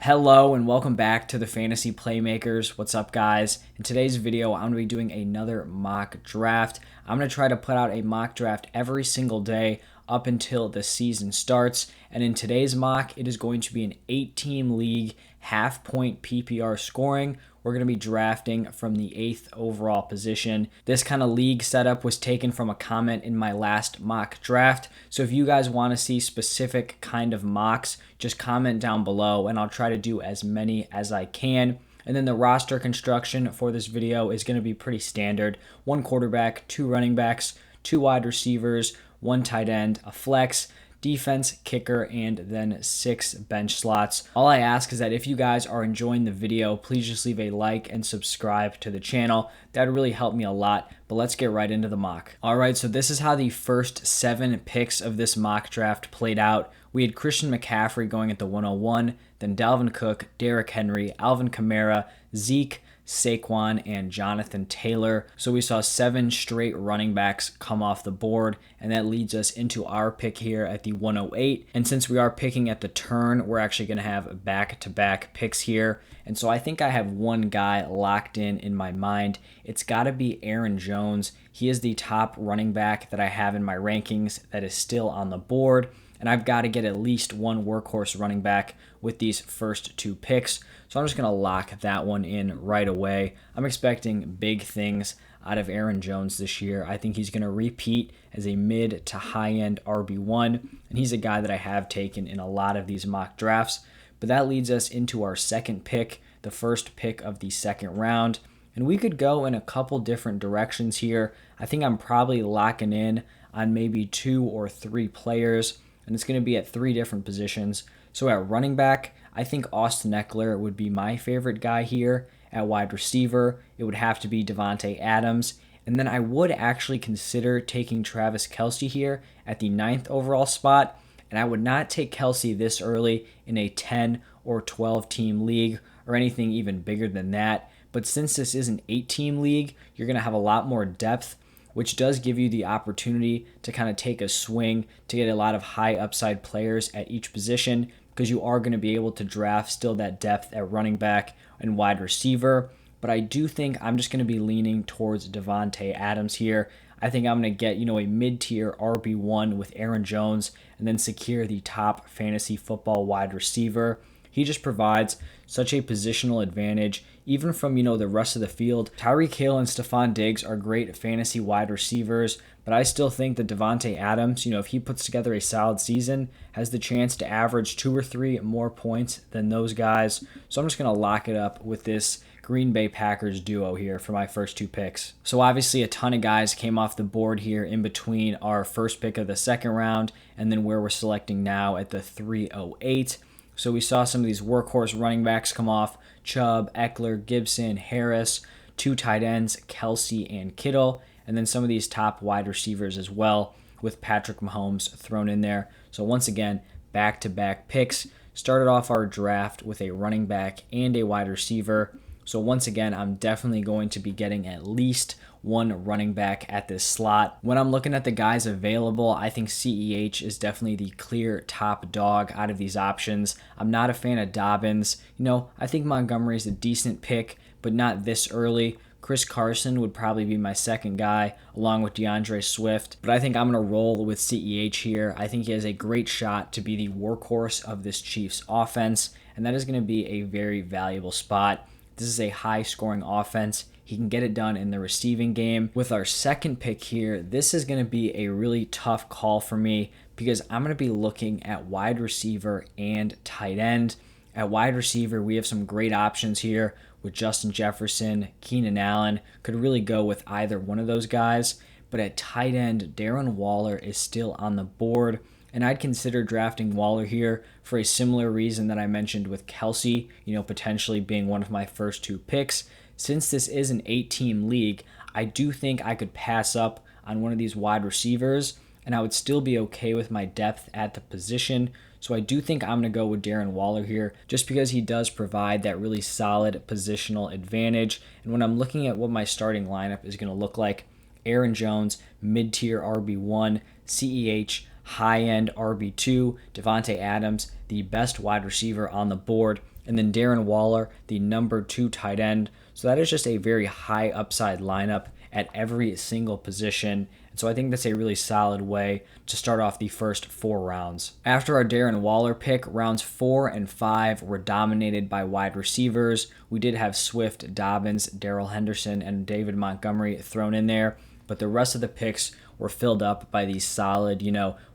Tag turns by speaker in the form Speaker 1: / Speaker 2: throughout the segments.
Speaker 1: Hello and welcome back to the Fantasy Playmakers. What's up, guys? In today's video, I'm going to be doing another mock draft. I'm going to try to put out a mock draft every single day up until the season starts. And in today's mock, it is going to be an 8-team league, half-point PPR scoring. We're going to be drafting from the 8th overall position. This kind of league setup was taken from a comment in my last mock draft. So if you guys want to see specific kind of mocks, just comment down below and I'll try to do as many as I can. And then the roster construction for this video is going to be pretty standard. 1 quarterback, 2 running backs, 2 wide receivers, 1 tight end, a flex, defense, kicker, and then 6 bench slots. All I ask is that if you guys are enjoying the video, please just leave a like and subscribe to the channel. That would really help me a lot, but let's get right into the mock. All right, so this is how the first 7 picks of this mock draft played out. We had Christian McCaffrey going at the 101, then Dalvin Cook, Derrick Henry, Alvin Kamara, Zeke, Saquon, and Jonathan Taylor. So we saw 7 straight running backs come off the board, and that leads us into our pick here at the 108. And since we are picking at the turn, we're actually going to have back-to-back picks here. And so I think I have one guy locked in my mind. It's got to be Aaron Jones. He is the top running back that I have in my rankings that is still on the board. And I've got to get at least one workhorse running back with these first 2 picks. So I'm just going to lock that one in right away. I'm expecting big things out of Aaron Jones this year. I think he's going to repeat as a mid to high-end RB1, and he's a guy that I have taken in a lot of these mock drafts. But that leads us into our second pick, the first pick of the second round. And we could go in a couple different directions here. I think I'm probably locking in on maybe 2 or 3 players, and it's going to be at 3 different positions. So at running back, I think Austin Eckler would be my favorite guy here. At wide receiver, it would have to be Davante Adams. And then I would actually consider taking Travis Kelce here at the 9th overall spot. And I would not take Kelce this early in a 10 or 12 team league or anything even bigger than that. But since this is an 8-team league, you're going to have a lot more depth, which does give you the opportunity to kind of take a swing to get a lot of high upside players at each position, because you are going to be able to draft still that depth at running back and wide receiver. But I do think I'm just going to be leaning towards Davante Adams here. I think I'm going to get, a mid-tier RB1 with Aaron Jones and then secure the top fantasy football wide receiver. He just provides such a positional advantage, even from, the rest of the field. Tyreek Hill and Stephon Diggs are great fantasy wide receivers, but I still think that Davante Adams, if he puts together a solid season, has the chance to average 2 or 3 more points than those guys. So I'm just going to lock it up with this Green Bay Packers duo here for my first 2 picks. So obviously a ton of guys came off the board here in between our first pick of the second round and then where we're selecting now at the 308. So we saw some of these workhorse running backs come off: Chubb, Eckler, Gibson, Harris, 2 tight ends, Kelce and Kittle, and then some of these top wide receivers as well, with Patrick Mahomes thrown in there. So once again, back-to-back picks. Started off our draft with a running back and a wide receiver. So once again, I'm definitely going to be getting at least 1 running back at this slot. When I'm looking at the guys available, I think CEH is definitely the clear top dog out of these options. I'm not a fan of Dobbins. I think Montgomery is a decent pick, but not this early. Chris Carson would probably be my second guy, along with DeAndre Swift. But I think I'm going to roll with CEH here. I think he has a great shot to be the workhorse of this Chiefs offense, and that is going to be a very valuable spot. This is a high-scoring offense. He can get it done in the receiving game. With our second pick here, this is going to be a really tough call for me because I'm going to be looking at wide receiver and tight end. At wide receiver, we have some great options here with Justin Jefferson, Keenan Allen. Could really go with either one of those guys. But at tight end, Darren Waller is still on the board. And I'd consider drafting Waller here for a similar reason that I mentioned with Kelce, potentially being one of my first 2 picks. Since this is an 8-team league, I do think I could pass up on one of these wide receivers, and I would still be okay with my depth at the position. So I do think I'm going to go with Darren Waller here, just because he does provide that really solid positional advantage. And when I'm looking at what my starting lineup is going to look like, Aaron Jones, mid-tier RB1, CEH, high-end RB2, Davante Adams, the best wide receiver on the board, and then Darren Waller, the number 2 tight end. So that is just a very high upside lineup at every single position. And so I think that's a really solid way to start off the first 4 rounds. After our Darren Waller pick, rounds 4 and 5 were dominated by wide receivers. We did have Swift, Dobbins, Darrell Henderson, and David Montgomery thrown in there, but the rest of the picks were filled up by these solid,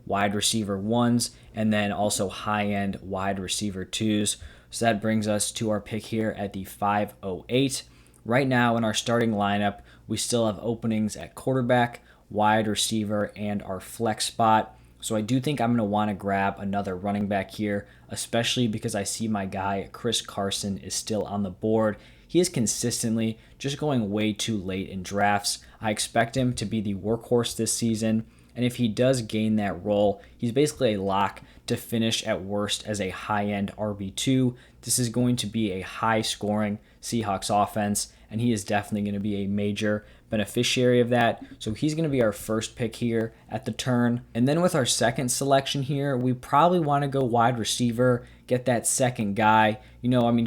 Speaker 1: wide receiver 1s and then also high-end wide receiver 2s. So that brings us to our pick here at the 508. Right now in our starting lineup, we still have openings at quarterback, wide receiver, and our flex spot. So I do think I'm going to want to grab another running back here, especially because I see my guy Chris Carson is still on the board. He is consistently just going way too late in drafts. I expect him to be the workhorse this season, and if he does gain that role, he's basically a lock to finish at worst as a high-end RB2. This is going to be a high-scoring Seahawks offense, and he is definitely going to be a major beneficiary of that. So he's going to be our first pick here at the turn. And then with our second selection here, we probably want to go wide receiver, get that second guy.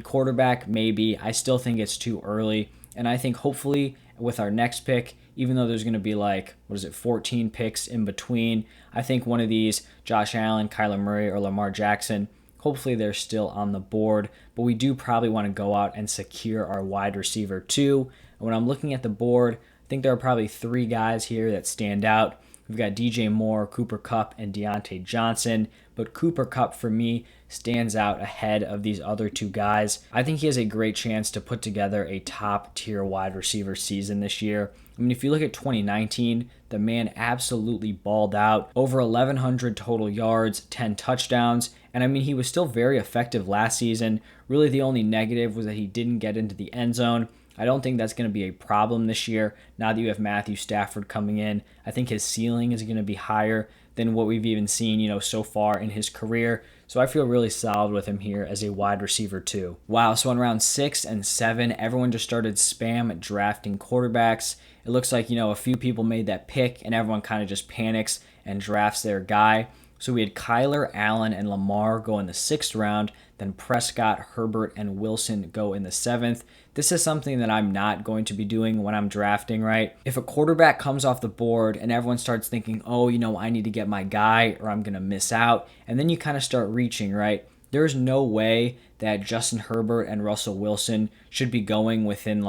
Speaker 1: Quarterback, maybe. I still think it's too early. And I think hopefully with our next pick, even though there's going to be 14 picks in between, I think one of these, Josh Allen, Kyler Murray, or Lamar Jackson, hopefully they're still on the board, but we do probably want to go out and secure our wide receiver 2. And when I'm looking at the board, I think there are probably 3 guys here that stand out. We've got DJ Moore, Cooper Kupp, and Deontay Johnson, but Cooper Kupp for me stands out ahead of these other 2 guys. I think he has a great chance to put together a top-tier wide receiver season this year. If you look at 2019, the man absolutely balled out. Over 1,100 total yards, 10 touchdowns, and he was still very effective last season. Really the only negative was that he didn't get into the end zone. I don't think that's going to be a problem this year. Now that you have Matthew Stafford coming in, I think his ceiling is going to be higher than what we've even seen, so far in his career. So I feel really solid with him here as a wide receiver 2. Wow, so in round 6 and 7, everyone just started spam drafting quarterbacks. It looks like, a few people made that pick and everyone kind of just panics and drafts their guy. So we had Kyler, Allen, and Lamar go in the 6th round, then Prescott, Herbert, and Wilson go in the 7th. This is something that I'm not going to be doing when I'm drafting, right? If a quarterback comes off the board and everyone starts thinking, I need to get my guy or I'm going to miss out, and then you kind of start reaching, right? There's no way that Justin Herbert and Russell Wilson should be going within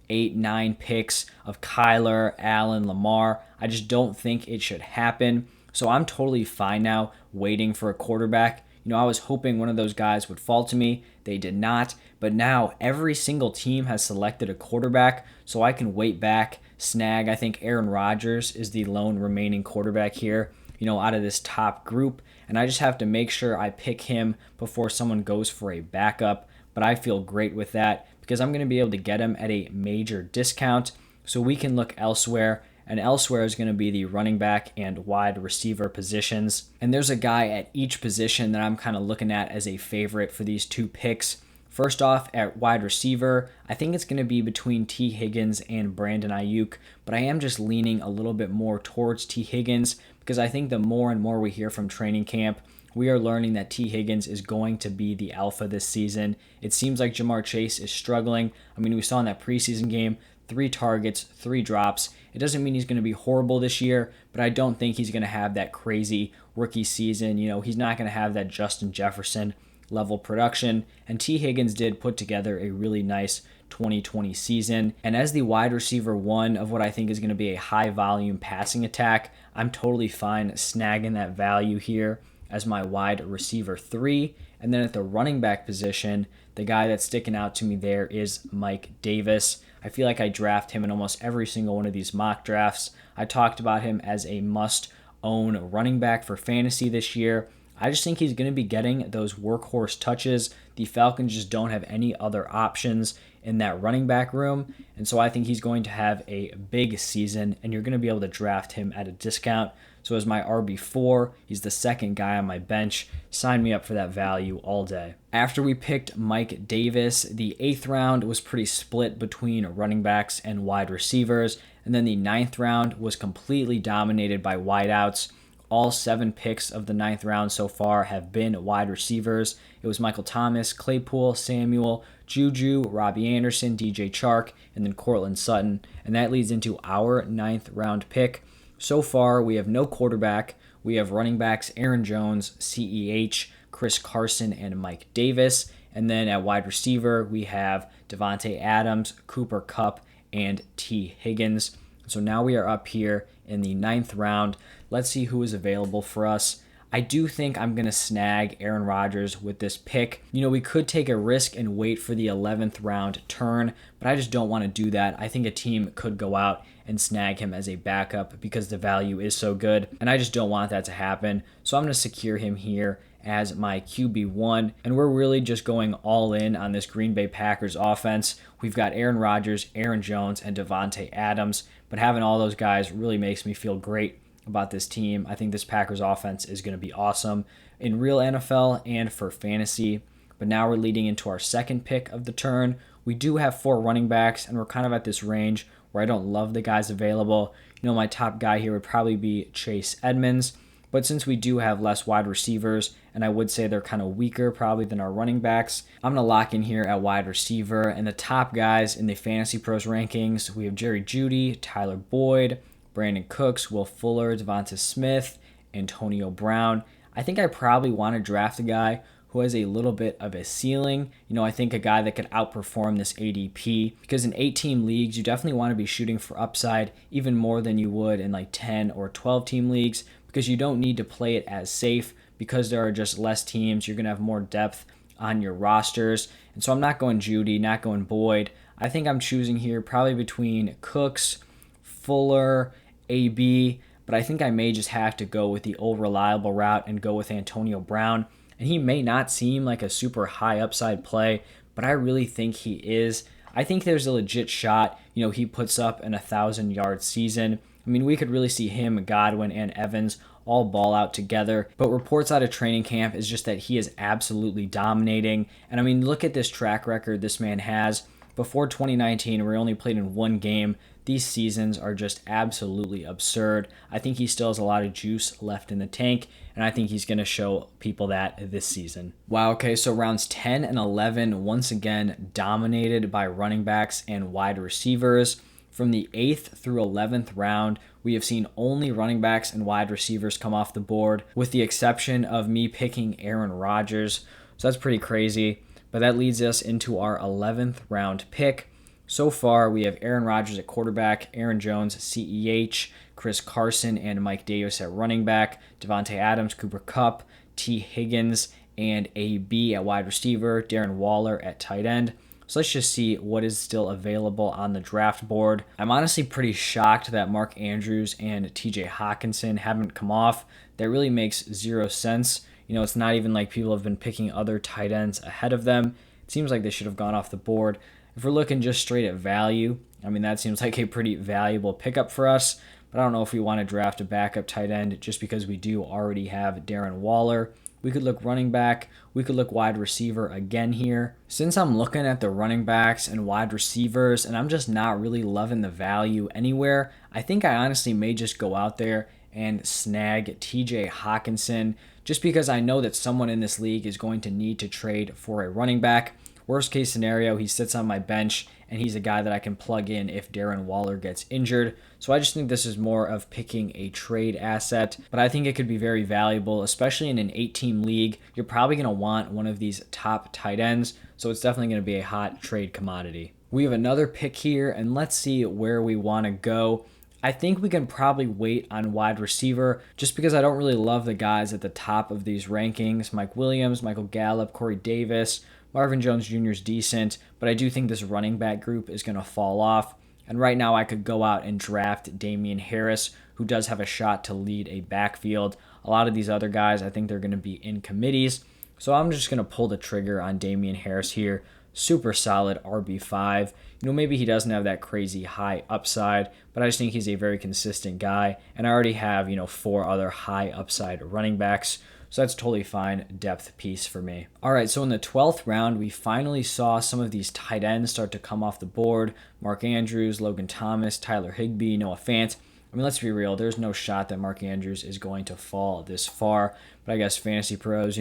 Speaker 1: 8, 9 picks of Kyler, Allen, Lamar. I just don't think it should happen. So I'm totally fine now waiting for a quarterback. I was hoping one of those guys would fall to me. They did not. But now every single team has selected a quarterback, so I can wait back, snag. I think Aaron Rodgers is the lone remaining quarterback here, out of this top group. And I just have to make sure I pick him before someone goes for a backup. But I feel great with that because I'm going to be able to get him at a major discount. So we can look elsewhere. And elsewhere is going to be the running back and wide receiver positions. And there's a guy at each position that I'm kind of looking at as a favorite for these 2 picks. First off, at wide receiver, I think it's going to be between T. Higgins and Brandon Ayuk, but I am just leaning a little bit more towards T. Higgins because I think the more and more we hear from training camp, we are learning that T. Higgins is going to be the alpha this season. It seems like Jamar Chase is struggling. We saw in that preseason game, 3 targets, 3 drops. It doesn't mean he's going to be horrible this year, but I don't think he's going to have that crazy rookie season. He's not going to have that Justin Jefferson level production. And T. Higgins did put together a really nice 2020 season. And as the wide receiver 1 of what I think is going to be a high volume passing attack, I'm totally fine snagging that value here as my wide receiver 3. And then at the running back position, the guy that's sticking out to me there is Mike Davis. I feel like I draft him in almost every single one of these mock drafts. I talked about him as a must-own running back for fantasy this year. I just think he's going to be getting those workhorse touches. The Falcons just don't have any other options in that running back room, and so I think he's going to have a big season, and you're going to be able to draft him at a discount. So as my RB4, he's the second guy on my bench. Sign me up for that value all day. After we picked Mike Davis, the 8th round was pretty split between running backs and wide receivers, and then the 9th round was completely dominated by wideouts. all 7 picks of the 9th round so far have been wide receivers. It was Michael Thomas, Claypool, Samuel, Juju, Robbie Anderson, DJ Chark, and then Cortland Sutton. And that leads into our 9th round pick. So far, we have no quarterback. We have running backs Aaron Jones, CEH, Chris Carson, and Mike Davis. And then at wide receiver, we have Devontae Adams, Cooper Kupp, and T. Higgins. So now we are up here in the 9th round. Let's see who is available for us. I do think I'm going to snag Aaron Rodgers with this pick. You know, we could take a risk and wait for the 11th round turn, but I just don't want to do that. I think a team could go out and snag him as a backup because the value is so good, and I just don't want that to happen. So I'm going to secure him here as my QB1, and we're really just going all in on this Green Bay Packers offense. We've got Aaron Rodgers, Aaron Jones, and Devontae Adams, but having all those guys really makes me feel great about this team. I think this Packers offense is going to be awesome in real NFL and for fantasy. But now we're leading into our second pick of the turn. We do have 4 running backs, and we're kind of at this range where I don't love the guys available. You know, my top guy here would probably be Chase Edmonds. But since we do have less wide receivers, and I would say they're kind of weaker probably than our running backs, I'm going to lock in here at wide receiver. And the top guys in the Fantasy Pros rankings, we have Jerry Jeudy, Tyler Boyd, Brandon Cooks, Will Fuller, Devonta Smith, Antonio Brown. I think I probably want to draft a guy who has a little bit of a ceiling. You know, I think a guy that could outperform this ADP, because in 8-team leagues, you definitely want to be shooting for upside even more than you would in like 10 or 12-team leagues, because you don't need to play it as safe because there are just less teams. You're going to have more depth on your rosters. And so I'm not going Jeudy, not going Boyd. I think I'm choosing here probably between Cooks, Fuller, AB, but I think I may just have to go with the old reliable route and go with Antonio Brown. And he may not seem like a super high upside play, but I really think he is. I think there's a legit shot, you know, he puts up an 1,000-yard season. I mean, we could really see him, Godwin, and Evans all ball out together. But reports out of training camp is just that he is absolutely dominating. And I mean, look at this track record this man has. Before 2019, where he only played in 1 game, these seasons are just absolutely absurd. I think he still has a lot of juice left in the tank, and I think he's going to show people that this season. Wow, okay, so rounds 10 and 11, once again, dominated by running backs and wide receivers. From the 8th through 11th round, we have seen only running backs and wide receivers come off the board, with the exception of me picking Aaron Rodgers. So that's pretty crazy. But that leads us into our 11th round pick. So far, we have Aaron Rodgers at quarterback, Aaron Jones, CEH, Chris Carson, and Mike Davis at running back, Devontae Adams, Cooper Kupp, T. Higgins, and AB at wide receiver, Darren Waller at tight end. So let's just see what is still available on the draft board. I'm honestly pretty shocked that Mark Andrews and TJ Hawkinson haven't come off. That really makes 0 sense. You know, it's not even like people have been picking other tight ends ahead of them. It seems like they should have gone off the board. If we're looking just straight at value, I mean, that seems like a pretty valuable pickup for us. But I don't know if we want to draft a backup tight end just because we do already have Darren Waller. We could look running back. We could look wide receiver again here. Since I'm looking at the running backs and wide receivers and I'm just not really loving the value anywhere, I think I honestly may just go out there and snag TJ Hawkinson just because I know that someone in this league is going to need to trade for a running back. Worst case scenario, he sits on my bench and he's a guy that I can plug in if Darren Waller gets injured. So I just think this is more of picking a trade asset, but I think it could be very valuable, especially in an 8-team league. You're probably going to want one of these top tight ends, so it's definitely going to be a hot trade commodity. We have another pick here, and let's see where we want to go. I think we can probably wait on wide receiver just because I don't really love the guys at the top of these rankings. Mike Williams, Michael Gallup, Corey Davis, Marvin Jones Jr. is decent, but I do think this running back group is going to fall off. And right now I could go out and draft Damian Harris, who does have a shot to lead a backfield. A lot of these other guys, I think they're going to be in committees. So I'm just going to pull the trigger on Damian Harris here. Super solid RB5. You know, maybe he doesn't have that crazy high upside, but I just think he's a very consistent guy. And I already have, 4 other high upside running backs. So that's totally fine depth piece for me. All right, so in the 12th round, we finally saw some of these tight ends start to come off the board. Mark Andrews, Logan Thomas, Tyler Higbee, Noah Fant. I mean, let's be real. There's no shot that Mark Andrews is going to fall this far. But I guess Fantasy Pros,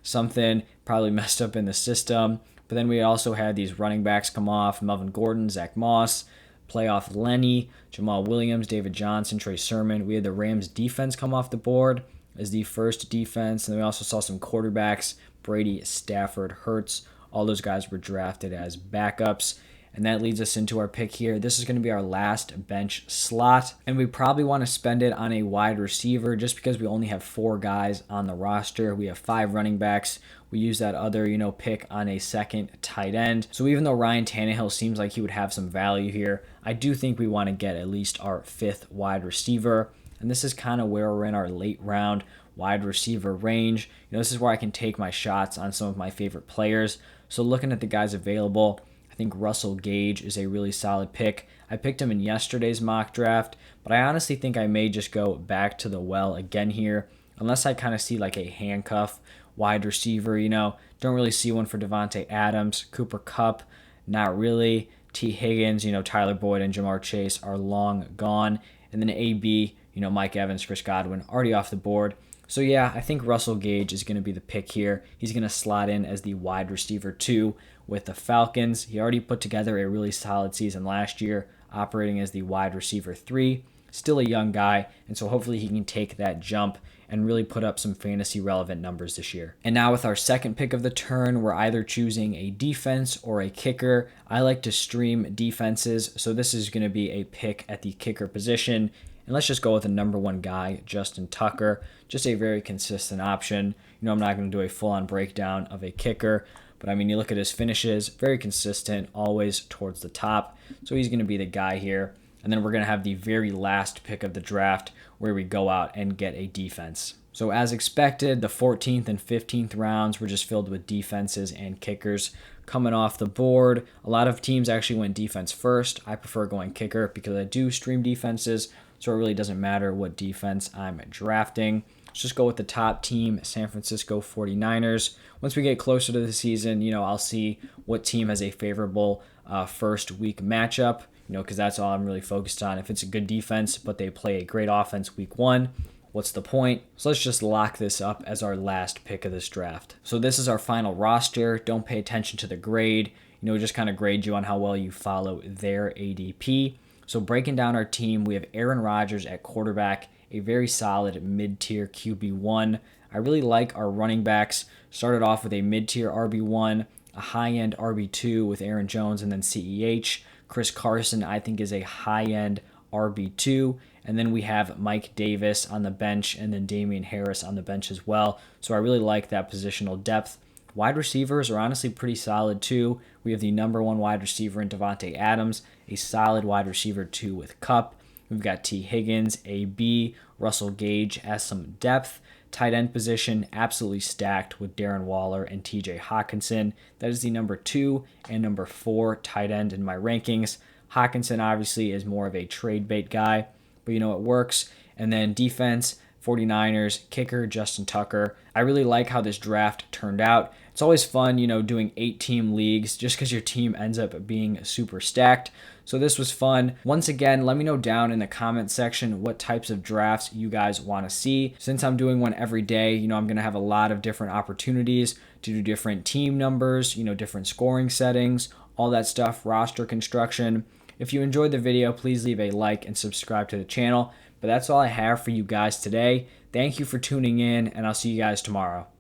Speaker 1: something probably messed up in the system. But then we also had these running backs come off: Melvin Gordon, Zach Moss, playoff Lenny, Jamal Williams, David Johnson, Trey Sermon. We had the Rams defense come off the board as the first defense. And then we also saw some quarterbacks: Brady, Stafford, Hurts. All those guys were drafted as backups. And that leads us into our pick here. This is going to be our last bench slot. And we probably want to spend it on a wide receiver just because we only have 4 guys on the roster. We have 5 running backs. We use that other, pick on a second tight end. So even though Ryan Tannehill seems like he would have some value here, I do think we want to get at least our 5th wide receiver. And this is kind of where we're in our late round wide receiver range. This is where I can take my shots on some of my favorite players. So looking at the guys available, I think Russell Gage is a really solid pick. I picked him in yesterday's mock draft, but I honestly think I may just go back to the well again here, unless I kind of see like a handcuff wide receiver. Don't really see one for Devontae Adams. Cooper Kupp, not really. T. Higgins, Tyler Boyd and Jamar Chase are long gone. And then AB, Mike Evans, Chris Godwin, already off the board. So yeah, I think Russell Gage is going to be the pick here. He's going to slot in as the wide receiver 2 with the Falcons. He already put together a really solid season last year, operating as the wide receiver 3. Still a young guy, and so hopefully he can take that jump and really put up some fantasy relevant numbers this year. And now with our second pick of the turn, we're either choosing a defense or a kicker. I like to stream defenses, so this is going to be a pick at the kicker position. And let's just go with the number 1 guy, Justin Tucker. Just a very consistent option. I'm not going to do a full-on breakdown of a kicker, but I mean, you look at his finishes, very consistent, always towards the top. So he's going to be the guy here. And then we're going to have the very last pick of the draft where we go out and get a defense. So as expected, the 14th and 15th rounds were just filled with defenses and kickers coming off the board. A lot of teams actually went defense first. I prefer going kicker because I do stream defenses, so it really doesn't matter what defense I'm drafting. Let's just go with the top team, San Francisco 49ers. Once we get closer to the season, I'll see what team has a favorable first week matchup, because that's all I'm really focused on. If it's a good defense, but they play a great offense week 1, what's the point? So let's just lock this up as our last pick of this draft. So this is our final roster. Don't pay attention to the grade. Just kind of grade you on how well you follow their ADP. So breaking down our team, we have Aaron Rodgers at quarterback, a very solid mid-tier QB1. I really like our running backs. Started off with a mid-tier RB1, a high-end RB2 with Aaron Jones and then CEH. Chris Carson, I think, is a high-end RB2. And then we have Mike Davis on the bench and then Damian Harris on the bench as well. So I really like that positional depth. Wide receivers are honestly pretty solid too. We have the number 1 wide receiver in Devontae Adams, a solid wide receiver 2 with Kupp. We've got T. Higgins, AB, Russell Gage has some depth. Tight end position, absolutely stacked with Darren Waller and TJ Hawkinson. That is the number 2 and number 4 tight end in my rankings. Hawkinson obviously is more of a trade bait guy, but it works. And then defense, 49ers, kicker, Justin Tucker. I really like how this draft turned out. It's always fun, doing 8-team leagues just because your team ends up being super stacked. So this was fun. Once again, let me know down in the comment section what types of drafts you guys want to see. Since I'm doing one every day, I'm going to have a lot of different opportunities to do different team numbers, different scoring settings, all that stuff, roster construction. If you enjoyed the video, please leave a like and subscribe to the channel. But that's all I have for you guys today. Thank you for tuning in, and I'll see you guys tomorrow.